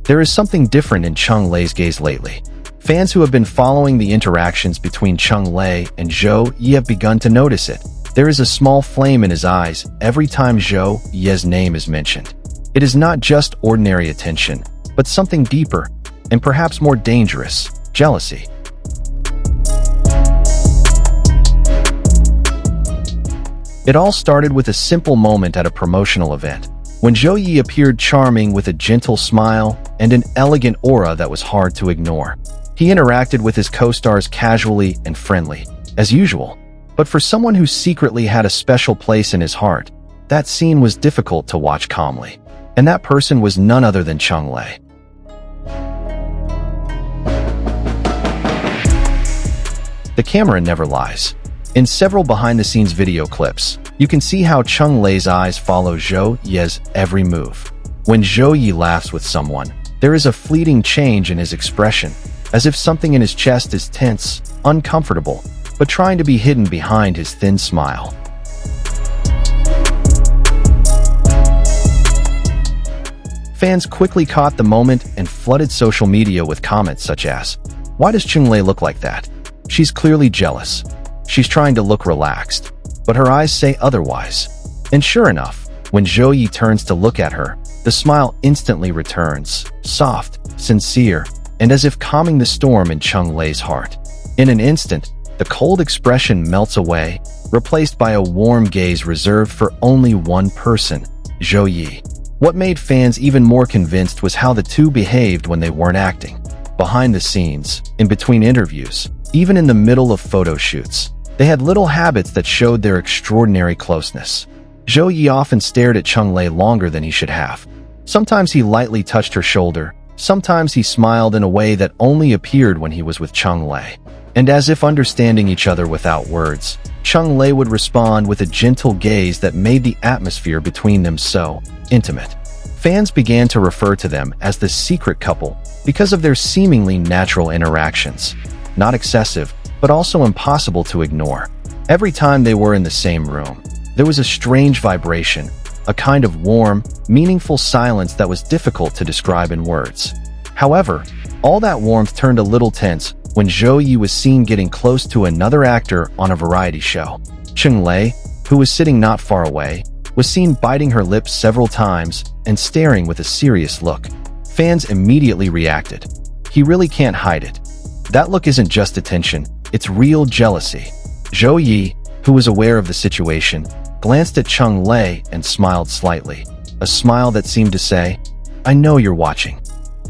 There is something different in Cheng Lei's gaze lately. Fans who have been following the interactions between Cheng Lei and Zhou Ye have begun to notice it. There is a small flame in his eyes every time Zhou Ye's name is mentioned. It is not just ordinary attention, but something deeper, and perhaps more dangerous: jealousy. It all started with a simple moment at a promotional event, when Zhou Ye appeared charming with a gentle smile and an elegant aura that was hard to ignore. He interacted with his co-stars casually and friendly, as usual, but for someone who secretly had a special place in his heart, that scene was difficult to watch calmly. And that person was none other than Cheng Lei. The camera never lies. In several behind-the-scenes video clips, you can see how Cheng Lei's eyes follow Zhou Ye's every move. When Zhou Ye laughs with someone, there is a fleeting change in his expression, as if something in his chest is tense, uncomfortable, but trying to be hidden behind his thin smile. Fans quickly caught the moment and flooded social media with comments such as, "Why does Cheng Lei look like that? She's clearly jealous. She's trying to look relaxed, but her eyes say otherwise." And sure enough, when Zhou Ye turns to look at her, the smile instantly returns, soft, sincere, and as if calming the storm in Cheng Lei's heart. In an instant, the cold expression melts away, replaced by a warm gaze reserved for only one person, Zhou Ye. What made fans even more convinced was how the two behaved when they weren't acting. Behind the scenes, in between interviews, even in the middle of photo shoots, they had little habits that showed their extraordinary closeness. Zhou Ye often stared at Cheng Lei longer than he should have. Sometimes he lightly touched her shoulder, sometimes he smiled in a way that only appeared when he was with Cheng Lei. And as if understanding each other without words, Cheng Lei would respond with a gentle gaze that made the atmosphere between them so intimate. Fans began to refer to them as the secret couple because of their seemingly natural interactions. Not excessive, but also impossible to ignore. Every time they were in the same room, there was a strange vibration, a kind of warm, meaningful silence that was difficult to describe in words. However, all that warmth turned a little tense when Zhou Ye was seen getting close to another actor on a variety show. Cheng Lei, who was sitting not far away, was seen biting her lips several times and staring with a serious look. Fans immediately reacted. He really can't hide it. That look isn't just attention, it's real jealousy. Zhou Ye, who was aware of the situation, glanced at Cheng Lei and smiled slightly, a smile that seemed to say, "I know you're watching."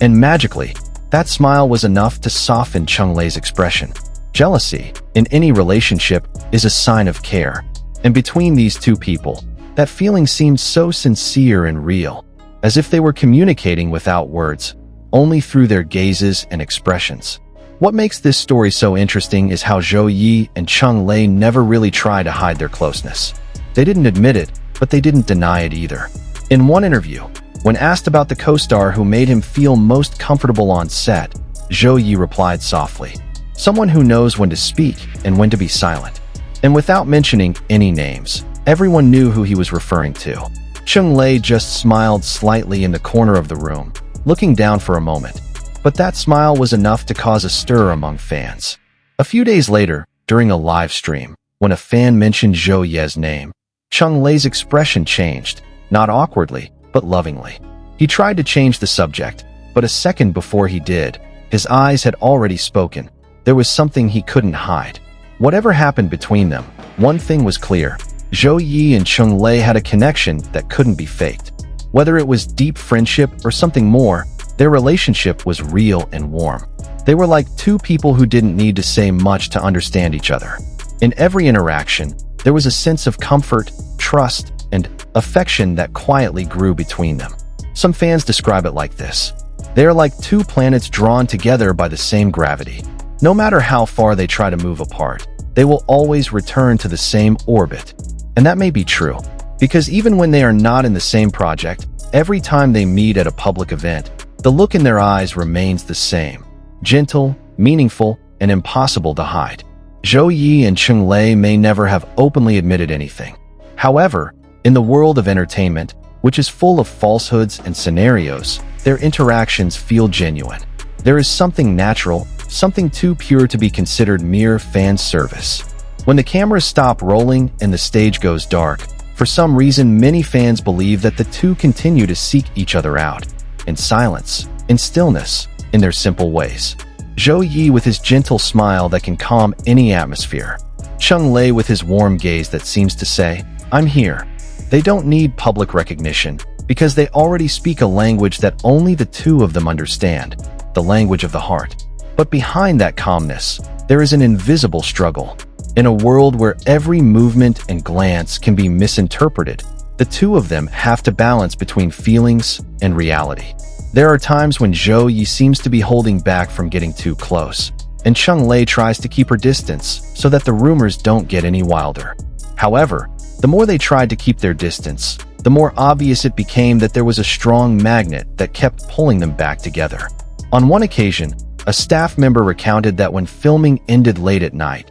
And magically, that smile was enough to soften Cheng Lei's expression. Jealousy, in any relationship, is a sign of care. And between these two people, that feeling seemed so sincere and real, as if they were communicating without words, only through their gazes and expressions. What makes this story so interesting is how Zhou Ye and Cheng Lei never really tried to hide their closeness. They didn't admit it, but they didn't deny it either. In one interview, when asked about the co-star who made him feel most comfortable on set, Zhou Ye replied softly, "Someone who knows when to speak and when to be silent." And without mentioning any names, everyone knew who he was referring to. Cheng Lei just smiled slightly in the corner of the room, looking down for a moment. But that smile was enough to cause a stir among fans. A few days later, during a live stream, when a fan mentioned Zhou Ye's name, Cheng Lei's expression changed, not awkwardly, but lovingly. He tried to change the subject, but a second before he did, his eyes had already spoken. There was something he couldn't hide. Whatever happened between them, one thing was clear. Zhou Ye and Cheng Lei had a connection that couldn't be faked. Whether it was deep friendship or something more, their relationship was real and warm. They were like two people who didn't need to say much to understand each other. In every interaction, there was a sense of comfort, trust, and affection that quietly grew between them. Some fans describe it like this: they are like two planets drawn together by the same gravity. No matter how far they try to move apart, they will always return to the same orbit. And that may be true, because even when they are not in the same project, every time they meet at a public event, the look in their eyes remains the same: gentle, meaningful, and impossible to hide. Zhou Ye and Cheng Lei may never have openly admitted anything. However, in the world of entertainment, which is full of falsehoods and scenarios, Their interactions feel genuine. There is something natural, something too pure to be considered mere fan service. When the cameras stop rolling and the stage goes dark, for some reason many fans believe that the two continue to seek each other out, in silence, in stillness, in their simple ways. Zhou Ye with his gentle smile that can calm any atmosphere. Cheng Lei with his warm gaze that seems to say, "I'm here." They don't need public recognition, because they already speak a language that only the two of them understand, the language of the heart. But behind that calmness, there is an invisible struggle. In a world where every movement and glance can be misinterpreted, the two of them have to balance between feelings and reality. There are times when Zhou Ye seems to be holding back from getting too close, and Cheng Lei tries to keep her distance so that the rumors don't get any wilder. However, the more they tried to keep their distance, the more obvious it became that there was a strong magnet that kept pulling them back together. On one occasion, a staff member recounted that when filming ended late at night,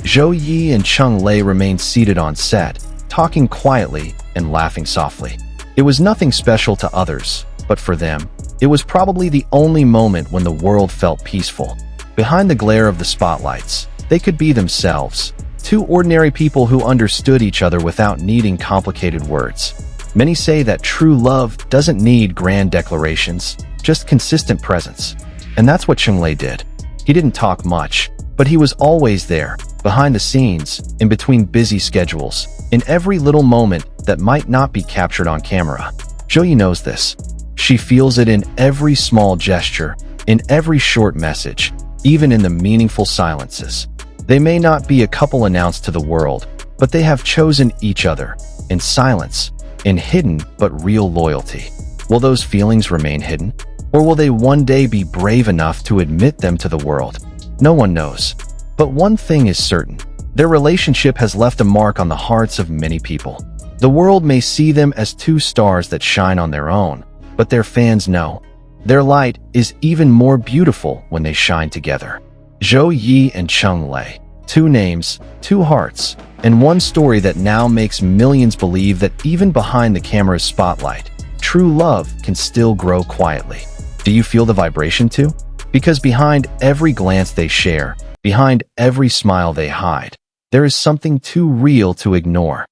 Zhou Ye and Cheng Lei remained seated on set, talking quietly and laughing softly. It was nothing special to others, but for them, it was probably the only moment when the world felt peaceful. Behind the glare of the spotlights, they could be themselves, two ordinary people who understood each other without needing complicated words. Many say that true love doesn't need grand declarations, just consistent presence. And that's what Cheng Lei did. He didn't talk much, but he was always there, behind the scenes, in between busy schedules, in every little moment that might not be captured on camera. Zhou Ye knows this. She feels it in every small gesture, in every short message, even in the meaningful silences. They may not be a couple announced to the world, but they have chosen each other, in silence, in hidden but real loyalty. Will those feelings remain hidden? Or will they one day be brave enough to admit them to the world? No one knows. But one thing is certain. Their relationship has left a mark on the hearts of many people. The world may see them as two stars that shine on their own, but their fans know their light is even more beautiful when they shine together. Zhou Ye and Cheng Lei. Two names, two hearts, and one story that now makes millions believe that even behind the camera's spotlight, true love can still grow quietly. Do you feel the vibration too? Because behind every glance they share, behind every smile they hide, there is something too real to ignore.